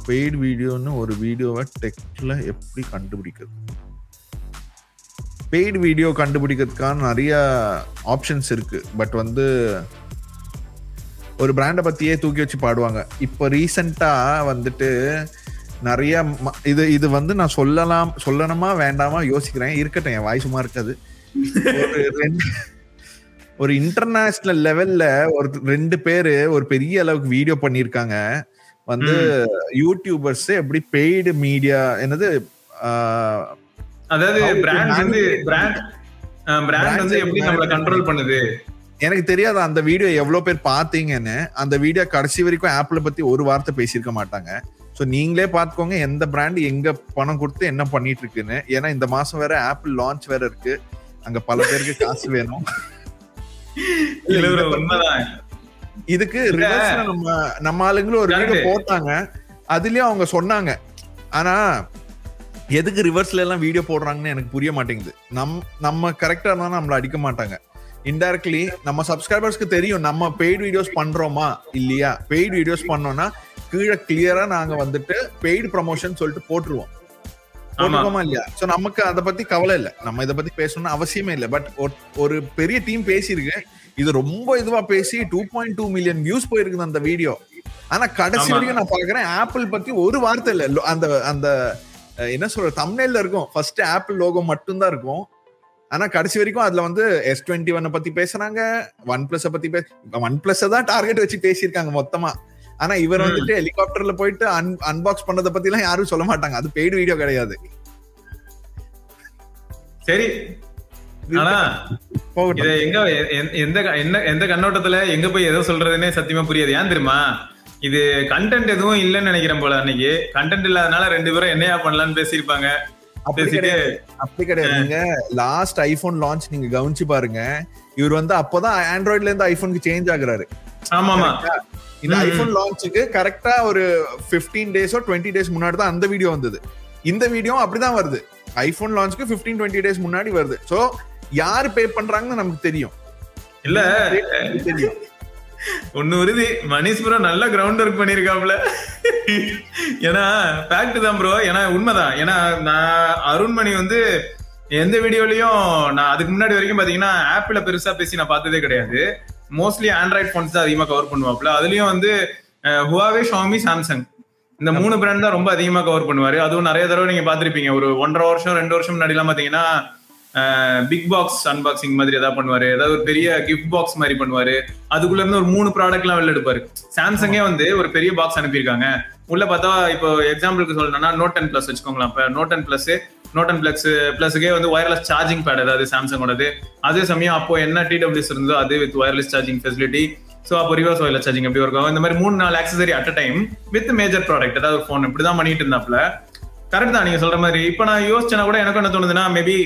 Paid வீடியோன்னு ஒரு வீடியோவை டெக்ல எப்படி கண்டுபிடிக்கிறது? பெய்டு வீடியோ கண்டுபிடிக்கிறதுக்கான நிறைய ஆப்ஷன்ஸ் இருக்கு. பட் வந்து ஒரு பிராண்டை பத்தியே தூக்கி வச்சு பாடுவாங்க. இப்போ ரீசெண்டா வந்துட்டு நிறைய இது வந்து நான் சொல்லணுமா வேண்டாமா யோசிக்கிறேன். இருக்கட்டும், என் வாய் சும்மா இருக்காது. ஒரு இன்டர்நேஷனல் லெவல்ல ஒரு 2 பேரு ஒரு பெரிய அளவுக்கு வீடியோ பண்ணிருக்காங்க. வந்து யூடியூபர்ஸ் எப்படி பெய்டு மீடியா என்னது அதாவது பிராண்ட் வந்து எப்படி நம்மள கண்ட்ரோல் பண்ணுது. எனக்கு தெரியாது அந்த வீடியோ எவ்வளவு பேர் பாத்தீங்கன்னு. அந்த வீடியோ கடைசி வரைக்கும் ஆப்பிள பத்தி ஒரு வார்த்தை பேசியிருக்க மாட்டாங்க. ஸோ நீங்களே பார்த்துக்கோங்க எந்த பிராண்ட் எங்க பணம் கொடுத்து என்ன பண்ணிட்டு இருக்குன்னு. ஏன்னா இந்த மாசம் வேற ஆப்பிள் லான்ச் வேற இருக்கு. அங்க பல பேருக்கு காசு வேணும். இதுக்கு நம்ம ஆளுங்களும் ஒரு வீடியோ போட்டாங்க. அதுலயும் அவங்க சொன்னாங்க. ஆனா எதுக்கு ரிவர்ஸ்ல எல்லாம் வீடியோ போடுறாங்கன்னு எனக்கு புரிய மாட்டேங்குது. நம்ம கரெக்டா இருந்தா நம்மள அடிக்க மாட்டாங்க. இன்டைரக்ட்லி நம்ம சப்ஸ்கிரைபர்ஸ்க்கு தெரியும் நம்ம பெய்டு வீடியோஸ் பண்றோமா இல்லையா. பெய்டு வீடியோஸ் பண்ணோம்னா கீழே கிளியரா நாங்க வந்துட்டு பெய்டு ப்ரமோஷன் சொல்லிட்டு போட்டுருவோம் இல்லையா. சோ நமக்கு அதை பத்தி கவலை இல்லை. நம்ம இதை பத்தி பேசணும்னு அவசியமே இல்லை. பட் ஒரு பெரிய டீம் பேசியிருக்கு. இது ரொம்ப இதுவா பேசி 2.2 மில்லியன் வியூஸ் போயிருக்குது அந்த வீடியோ. ஆனா கடைசி வரைக்கும் நான் பாக்குறேன் ஆப்பிள் பத்தி ஒரு வார்த்தை இல்லை. அந்த என்ன சொல்ற தம்ப்நெயில்ல இருக்கும் ஃபர்ஸ்ட் ஆப்பிள் லோகோ மட்டும்தான் இருக்கும். ஆனா கடைசி வரைக்கும் அதுல வந்து S21 பத்தி பேசுறாங்க, OnePlus பத்தி OnePlus தான் டார்கெட் வச்சு பேசியிருக்காங்க மொத்தமா. ஆனா இவர் வந்துட்டு ஹெலிகாப்டர்ல போயிட்டு அன்பாக்ஸ் பண்ணத பத்தி எல்லாம் யாரும் சொல்ல மாட்டாங்க. அது பெய்டு வீடியோ கிடையாது. சரி, ஆனா இத எங்க எந்த கண்ணோட்டத்துல எங்க போய் எதை சொல்றதுன்னே சத்தியமா புரியாது. ஏன் தெரியுமா, இது கண்டென்ட் எதுவும் இல்லைன்னு நினைக்கிறேன் போல. அன்னைக்கு கண்டென்ட் இல்லாதனால 2 பேரும் என்னையா பண்ணலாம்னு பேசியிருப்பாங்க. அப்படி கிடையாது. நீங்க லாஸ்ட் ஐபோன் லான்ச் நீங்க கவனிச்சு பாருங்க. இவர் வந்து அப்பதான் ஆண்ட்ராய்ட்ல இருந்து ஐபோனுக்கு சேஞ்ச் ஆகுறாரு. ஆமாமா, இந்த ஐபோன் லான்ச்சுக்கு கரெக்டா ஒரு 15 டேஸோ 20 டேஸ் முன்னாடி தான் அந்த வீடியோ வந்தது. இந்த வீடியோ அப்படிதான் வருது. ஐபோன் லான்ச்சுக்கு 15-20 டேஸ் முன்னாடி வருது. சோ யாரு பே பண்றாங்கன்னு நமக்கு தெரியும். இல்ல தெரியும் ஒன்னு உறுதி, மணிஷ் ப்ரோ நல்ல கிரவுண்ட் ஒர்க் பண்ணிருக்காப்ல. ஏன்னா ஃபேக்ட் தான் ப்ரோ. ஏன்னா உண்மைதான். ஏன்னா நான் அருண்மணி வந்து எந்த வீடியோலயும் நான் அதுக்கு முன்னாடி வரைக்கும் பாத்தீங்கன்னா ஆப்பிள பெருசா பேசி நான் பார்த்ததே கிடையாது. மோஸ்ட்லி ஆண்ட்ராய்ட் போன்ஸ் தான் அதிகமா கவர் பண்ணுவாப்ல. அதுலயும் வந்து ஹுவாவே, ஷாமி, சாம்சங் இந்த 3 பிராண்ட் தான் ரொம்ப அதிகமா கவர் பண்ணுவாரு. அதுவும் நிறைய தடவை நீங்க பாத்திருப்பீங்க. ஒரு 1.5 வருஷம் 2 வருஷம் முன்னாடி எல்லாம் பாத்தீங்கன்னா பிக் பாக்ஸ் அன்பாக்சிங் மாதிரி ஏதாவது பண்ணுவாரு. ஏதாவது ஒரு பெரிய கிஃப்ட் பாக்ஸ் மாதிரி பண்ணுவாரு. அதுக்குள்ள இருந்து ஒரு 3 ப்ராடக்ட் எல்லாம் வெளில எடுப்பாரு. சாம்சங்கே வந்து ஒரு பெரிய பாக்ஸ் அனுப்பியிருக்காங்க. உள்ள பார்த்தா இப்போ எக்ஸாம்பிளுக்கு சொல்லணும்னா Note 10 Plus வச்சுக்கோங்களேன். இப்போ Note 10 Plusக்கே வந்து வயர்லெஸ் சார்ஜிங் பேட் ஏதாவது சாம்சங்கோடது. அதே சமயம் அப்போ என்ன TWS இருந்தோ அது with wireless charging facility. So அப்போ ரிவர்ஸ் வயர்லெஸ் சார்ஜிங் எப்படி இருக்கும். இந்த மாதிரி 3-4 accessory at a time with major product ஏதாவது ஃபோன் இப்படிதான் பண்ணிட்டு இருந்தாப்ல. கரெக்ட் தான் நீங்க சொல்ற மாதிரி. இப்போ நான் யோசிச்சேன்னா கூட எனக்கு என்ன தோணுதுன்னா, மேபி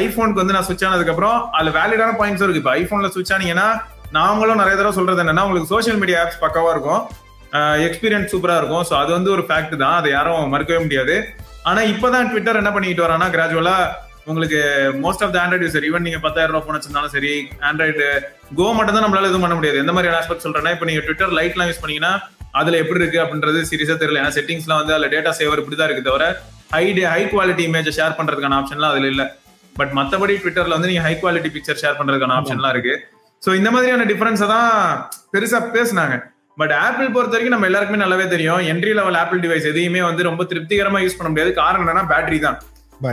ஐபோனுக்கு வந்து நான் ஸ்விட்ச் ஆனதுக்கு அப்புறம் அதுல வேலிடான பாயிண்ட்ஸ் இருக்கு. இப்போ ஐபோன்ல ஸ்விட்ச் ஆனீங்கன்னா நாங்களும் நிறைய தடவை சொல்றது என்னன்னா, உங்களுக்கு சோஷியல் மீடியா ஆப்ஸ் பக்காவா இருக்கும், எக்ஸ்பீரியன்ஸ் சூப்பரா இருக்கும். ஸோ அது வந்து ஒரு ஃபேக்ட் தான், அதை யாரும் மறுக்கவே முடியாது. ஆனா இப்பதான் ட்விட்டர் என்ன பண்ணிட்டு வரானா, கிராஜுவலா உங்களுக்கு most of the Android user, even நீங்க 10,000 ரூபாய் போன் வச்சிருந்தாலும் சரி, ஆண்ட்ராய்டு கோ மட்டும் தான் நம்மளால எதுவும் பண்ண முடியாது. எந்த மாதிரி ஆஸ்பெக்ட் சொல்றேன்னா, இப்போ நீங்க ட்விட்டர் லைட்லாம் யூஸ் பண்ணீங்கன்னா அதுல எப்படி இருக்கு அப்படின்றது சீரியஸா தெரியல. ஏன்னா செட்டிங்ஸ்லாம் வந்து அதுல டேட்டா சேவர் இப்படிதான் இருக்கு தவிர ஹை குவாலிட்டி இமேஜ் ஷேர் பண்றதுக்கான ஆப்ஷன்லாம் அதுல இல்ல. பட் மத்தபடி ட்விட்டர்ல வந்து நீங்க ஹை குவாலிட்டி பிக்சர் ஷேர் பண்றதுக்கான ஆப்ஷன்லாம் இருக்கு. சோ இந்த மாதிரியான டிஃபரன்ஸை தான் பெருசா பேசினாங்க. பட் ஆப்பிள் பொறுத்த வரைக்கும் நம்ம எல்லாருக்குமே நல்லாவே தெரியும், என்ட்ரி லெவல் ஆப்பிள் டிவைஸ் எதையுமே வந்து ரொம்ப திருப்திகரமா யூஸ் பண்ண முடியாது. காரணம் என்னன்னா பேட்டரி தான்.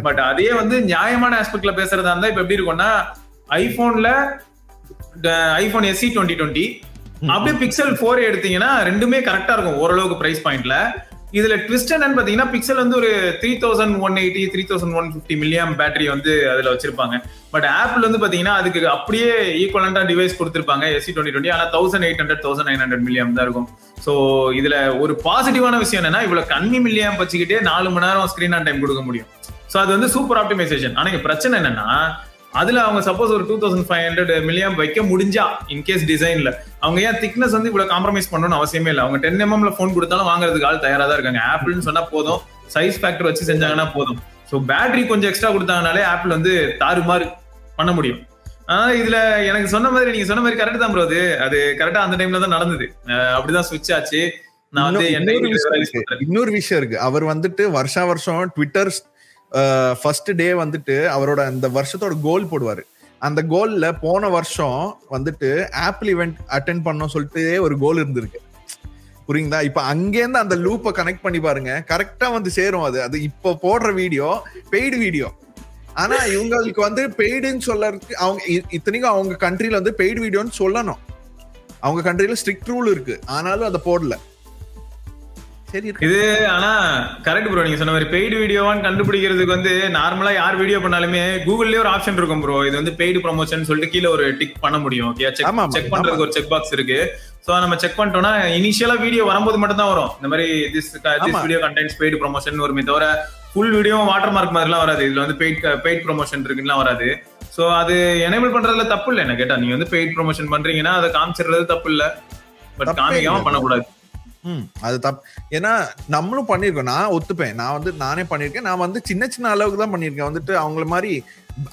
பட் அதே வந்து நியாயமான ஆஸ்பெக்ட்ல பேசுறதா இருந்தா இப்ப எப்படி இருக்கும்னா, ஐபோன் SE 2020 அப்படியே பிக்சல் 4 எடுத்தீங்கன்னா ரெண்டுமே கரெக்டா இருக்கும் ஓரளவுக்கு பிரைஸ் பாயிண்ட்ல. இதுல ட்விஸ்ட் என்னன்னு பாத்தீங்கன்னா, பிக்சல் வந்து ஒரு 3180 3150 மில்லியம் பேட்டரி வந்து அதுல வச்சிருப்பாங்க. பட் ஆப்பிள் வந்து பாத்தீங்கன்னா அதுக்கு அப்படியே ஈக்குவலண்டா டிவைஸ் கொடுத்திருப்பாங்க SE 2020. ஆனா 1800 1900 மில்லியம் தான் இருக்கும். சோ இதுல ஒரு பாசிட்டிவான விஷயம் என்னன்னா, இவ்வளவு கம்மி மில்லியம் வச்சுக்கிட்டே 4 மணி நேரம் ஸ்கிரீன் ஆன் டைம் கொடுக்க முடியும். சோ அது வந்து சூப்பர் ஆப்டிமைசேஷன். ஆனா பிரச்சனை என்னன்னா, அதுல அவங்க சப்போஸ் ஒரு 2500 மில்லியம் வைக்க முடிஞ்சா இன்கேஸ் டிசைன்ல அவங்க ஏன் திக்னஸ் வந்து இவ்வளவு காம்ப்ரமைஸ் பண்ணணும்னு அவசியமே இல்லை. அவங்க 10mm போன் கொடுத்தாலும் வாங்குறதுக்கு ஆள் தயாரா தான் இருக்காங்க. ஆப்பிள்னு சொன்னா போதும், சைஸ் ஃபேக்டர் வச்சு செஞ்சாங்கன்னா போதும். ஸோ பேட்டரி கொஞ்சம் எக்ஸ்ட்ரா கொடுத்தாங்கனாலே ஆப்பிள் வந்து தாறுமாறு பண்ண முடியும். ஆனா இதுல எனக்கு சொன்ன மாதிரி நீங்க சொன்ன மாதிரி கரெக்ட் தான் ப்ரோ. அது கரெக்டா அந்த டைம்ல தான் நடந்தது. அப்படிதான் ஸ்விட்ச் ஆச்சு. நான் வந்து இன்னொரு விஷயம் இருக்கு. அவர் வந்துட்டு வருஷம் ட்விட்டர் ஃபர்ஸ்ட் டே வந்துட்டு அவரோட அந்த வருஷத்தோட கோல் போடுவாரு. அந்த கோல்ல போன வருஷம் வந்துட்டு ஆப்பிள் இவெண்ட் அட்டென்ட் பண்ணோம் சொல்லிட்டு ஒரு கோல் இருந்திருக்கு. புரியுங்களா? இப்ப அங்கேருந்து அந்த லூப்பை கனெக்ட் பண்ணி பாருங்க, கரெக்டா வந்து சேரும். அது இப்ப போடுற வீடியோ பெய்டு வீடியோ. ஆனா இவங்களுக்கு வந்து பெய்டுன்னு சொல்லறதுக்கு அவங்க இத்தனைக்கும் அவங்க கண்ட்ரில வந்து பெய்டு வீடியோன்னு சொல்லணும். அவங்க கண்ட்ரில ஸ்ட்ரிக்ட் ரூல் இருக்கு, ஆனாலும் அதை போடல. இது ஆனா கரெக்ட் ப்ரோ, நீங்க சொன்ன மாதிரி பெய்டு வீடியோவான்னு கண்டுபிடிக்கிறதுக்கு வந்து நார்மலா யார் வீடியோ பண்ணாலுமே கூகுள்லயே ஒரு ஆப்ஷன் இருக்கும் ப்ரோ. இது வந்து பெய்டு ப்ரொமோஷன் சொல்லிட்டு கீழே ஒரு டிக் பண்ண முடியும். செக் பண்றதுக்கு ஒரு செக் பாக்ஸ் இருக்கு. சோ நம்ம செக் பண்ணிட்டோம்னா இனிஷியலா வீடியோ வரும்போது மட்டும் தான் வரும் இந்த மாதிரி this video contents paid promotion வருமே தவிர ஃபுல் வீடியோ வாட்டர் மார்க் மாதிரிலாம் வராது. இதுல வந்து பெய்ட் ப்ரொமோஷன் இருக்குலாம் வராது. சோ அது எனேபிள் பண்றதுல தப்பு இல்லை என்ன கேட்டா. நீங்க வந்து பெய்ட் ப்ரொமோஷன் பண்றீங்கன்னா அதை காமிச்சிடுறது தப்பு இல்ல, பட் காமிக்காம பண்ணக்கூடாது. அது தப்பு. ஏன்னா நம்மளும் பண்ணிருக்கோம். நான் ஒத்துப்பேன். நான் வந்து நானே பண்ணிருக்கேன். நான் வந்து சின்ன அளவுக்கு தான் பண்ணிருக்கேன். வந்துட்டு அவங்கள மாதிரி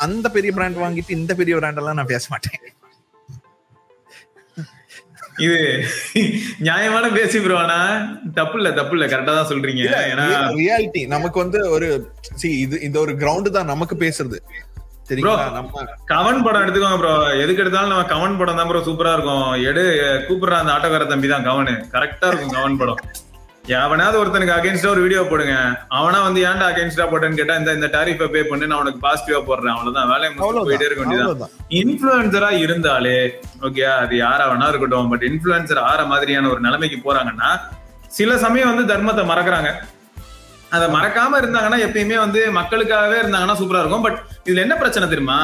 அந்த பெரிய பிராண்ட் வாங்கிட்டு இந்த பெரிய பிராண்ட் எல்லாம் நான் பேச மாட்டேன். இது நியாயமான பேசி ப்ரோ. ஆனா தப்பு இல்ல கரெக்டா தான் சொல்றீங்க. ஏன்னா ரியாலிட்டி நமக்கு வந்து ஒரு இது ஒரு கிரவுண்ட் தான் நமக்கு பேசுறது. கவன் படம் எடுத்துக்கோங்க ப்ரோ. எதுக்கு எடுத்தாலும் நம்ம கவன் படம் தான் ப்ரோ சூப்பரா இருக்கும். கூப்பிடுற அந்த ஆட்டோக்கார தம்பி தான் கவனு. கரெக்டா இருக்கும் கவன் படம். எவனாவது ஒருத்தனுக்கு அகைன்ஸ்டா ஒரு வீடியோ போடுங்க, அவனா வந்து ஏன்டா அகைன்ஸ்டா போட்டேன்னு கேட்டா இந்த டாரிஃபை பே பண்ணி நான் உனக்கு பாசிட்டிவா போடுறேன், அவ்வளவுதான். வேலையை போயிட்டே இருக்க வேண்டியதான். இன்ஃபுளுசரா இருந்தாலே ஓகே, அது யாரா வேணா இருக்கட்டும், பட் இன்ஃபுளுசர் ஆற மாதிரியான ஒரு நிலைமைக்கு போறாங்கன்னா சில சமயம் வந்து தர்மத்தை மறக்கிறாங்க. அதை மறக்காம இருந்தாங்கன்னா எப்பயுமே வந்து மக்களுக்காகவே இருந்தாங்கன்னா சூப்பரா இருக்கும். பட் இதுல என்ன பிரச்சனை தெரியுமா?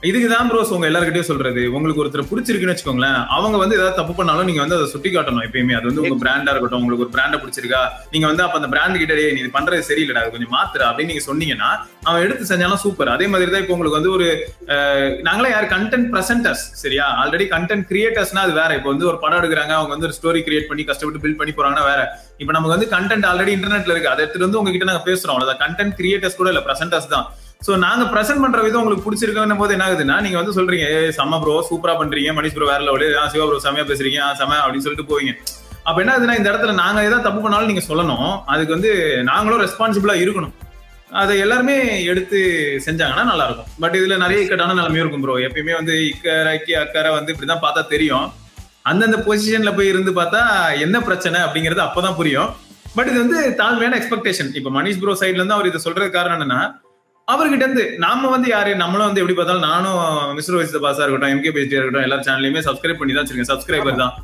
இதுக்குதான் ப்ரோஸ் உங்க எல்லாருக்கிட்டையும் சொல்றது, உங்களுக்கு ஒருத்தர் பிடிச்சிருக்குன்னு வச்சுக்கோங்களேன், அவங்க வந்து ஏதாவது தப்பு பண்ணாலும் நீங்க வந்து அதை சுட்டி காட்டணும் எப்பயுமே. அது வந்து உங்க பிராண்டா இருக்கட்டும், உங்களுக்கு ஒரு பிராண்டை பிடிச்சிருக்கா, நீங்க வந்து அப்ப அந்த பிராண்ட் கிட்டே நீ இது பண்றது சரியில்லடா, அது கொஞ்சம் மாத்துற அப்படின்னு நீங்க சொன்னீங்கன்னா அவன் எடுத்து செஞ்சாலும் சூப்பர். அதே மாதிரி தான் இப்போ உங்களுக்கு வந்து ஒரு நாங்களே யார் கண்டென்ட் பிரசன்டர்ஸ், சரியா? ஆல்ரெடி கண்டென்ட் கிரியேட்டர்ஸ்னா அது வேற. இப்போ வந்து ஒரு படம் எடுக்கிறாங்க, அவங்க வந்து ஒரு ஸ்டோரி கிரியேட் பண்ணி கஷ்டப்பட்டு பில்ட் பண்ணி போறாங்கன்னா வேற. இப்போ நமக்கு வந்து கண்டென்ட் ஆல்ரெடி இன்டர்நெட்ல இருக்கு, அதை எடுத்துட்டு வந்து உங்ககிட்ட நாங்க பேசுறோம், அவ்வளவுதான். கண்டென்ட் கிரியேட்டர்ஸ் கூட இல்ல, பிரசன்டர்ஸ் தான். சோ நாங்க பிரசன்ட் பண்ற விதம் உங்களுக்கு பிடிச்சிருக்கும் போது என்ன ஆகுதுன்னா, நீங்க வந்து சொல்றீங்க செம்ம ப்ரோ சூப்பரா பண்றீங்க, மணிஷ் ப்ரோ வேற லெவலு, சிவா ப்ரோ செமையா பேசுறீங்க செம அப்படின்னு சொல்லிட்டு போவீங்க. அப்ப என்ன ஆகுதுன்னா, இந்த இடத்துல நாங்க ஏதாவது தப்பு பண்ணாலும் நீங்க சொல்லணும், அதுக்கு வந்து நாங்களும் ரெஸ்பான்சிபிளா இருக்கணும். அதை எல்லாருமே எடுத்து செஞ்சாங்கன்னா நல்லா இருக்கும். பட் இதுல நிறைய இக்கட்டான நிலைமையும் இருக்கும் ப்ரோ. எப்பயுமே வந்து இக்கரைக்கு அக்கறை வந்து இப்படிதான் பார்த்தா தெரியும். அந்தந்த பொசிஷன்ல போய் இருந்து பார்த்தா என்ன பிரச்சனை அப்படிங்கிறது அப்பதான் புரியும். பட் இது வந்து தாழ்மையான எக்ஸ்பெக்டேஷன். இப்ப மணிஷ் ப்ரோ சைட்ல இருந்து அவர் இதை சொல்றது காரணம் என்னன்னா, அவர்கிட்ட இருந்து நாம வந்து யாரு நம்மளும் வந்து எப்படி பார்த்தாலும் நானும் மிஸ்டர் வைஸ் பாஸா இருக்கட்டும், எம்கே பேஜியா இருக்கட்டும், எல்லா சேனல்லையுமே சப்ஸ்கிரைப் பண்ணி தான் வச்சிருக்கேன். சப்ஸ்கிரைபர் தான்.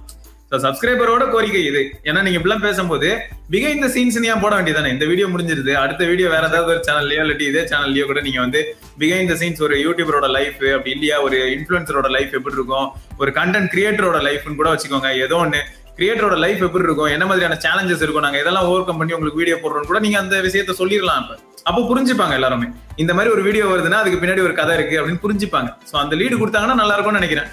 சப்ஸ்கிரைபரோட கோரிக்கை இது. ஏன்னா நீங்க இப்பெல்லாம் பேசும்போது பிஹைண்ட் தி சீன்ஸ் ஏன் போட வேண்டியதானே? இந்த வீடியோ முடிஞ்சிருது, அடுத்த வீடியோ வேற ஏதாவது ஒரு சேனல்லையோ இல்லாட்டி இதே சேனல்லையோ கூட நீங்க வந்து பிஹைண்ட் தி சீன்ஸ் ஒரு யூடியூபரோட லைஃப் அப்படி இல்லையா, ஒரு இன்ஃபுளுசரோட லைஃப் எப்படி இருக்கும், ஒரு கண்டென்ட் கிரியேட்டரோட லைஃப்னு கூட வச்சுக்கோங்க. ஏதோ ஒண்ணு கிரியேட்டரோட லைஃப் எப்படி இருக்கும், என்ன மாதிரியான சேலஞ்சஸ் இருக்கும், நாங்க இதெல்லாம் ஓவர் கம் பண்ணி உங்களுக்கு வீடியோ போடுறோம் கூட நீங்க அந்த விஷயத்த சொல்லிடலாம். அப்போ புரிஞ்சுப்பாங்க எல்லாருமே, இந்த மாதிரி ஒரு வீடியோ வருதுன்னா அதுக்கு பின்னாடி ஒரு கதை இருக்கு அப்படின்னு புரிஞ்சுப்பாங்க. சோ அந்த லீடு கொடுத்தாங்கன்னா நல்லா இருக்கும்னு நினைக்கிறேன்.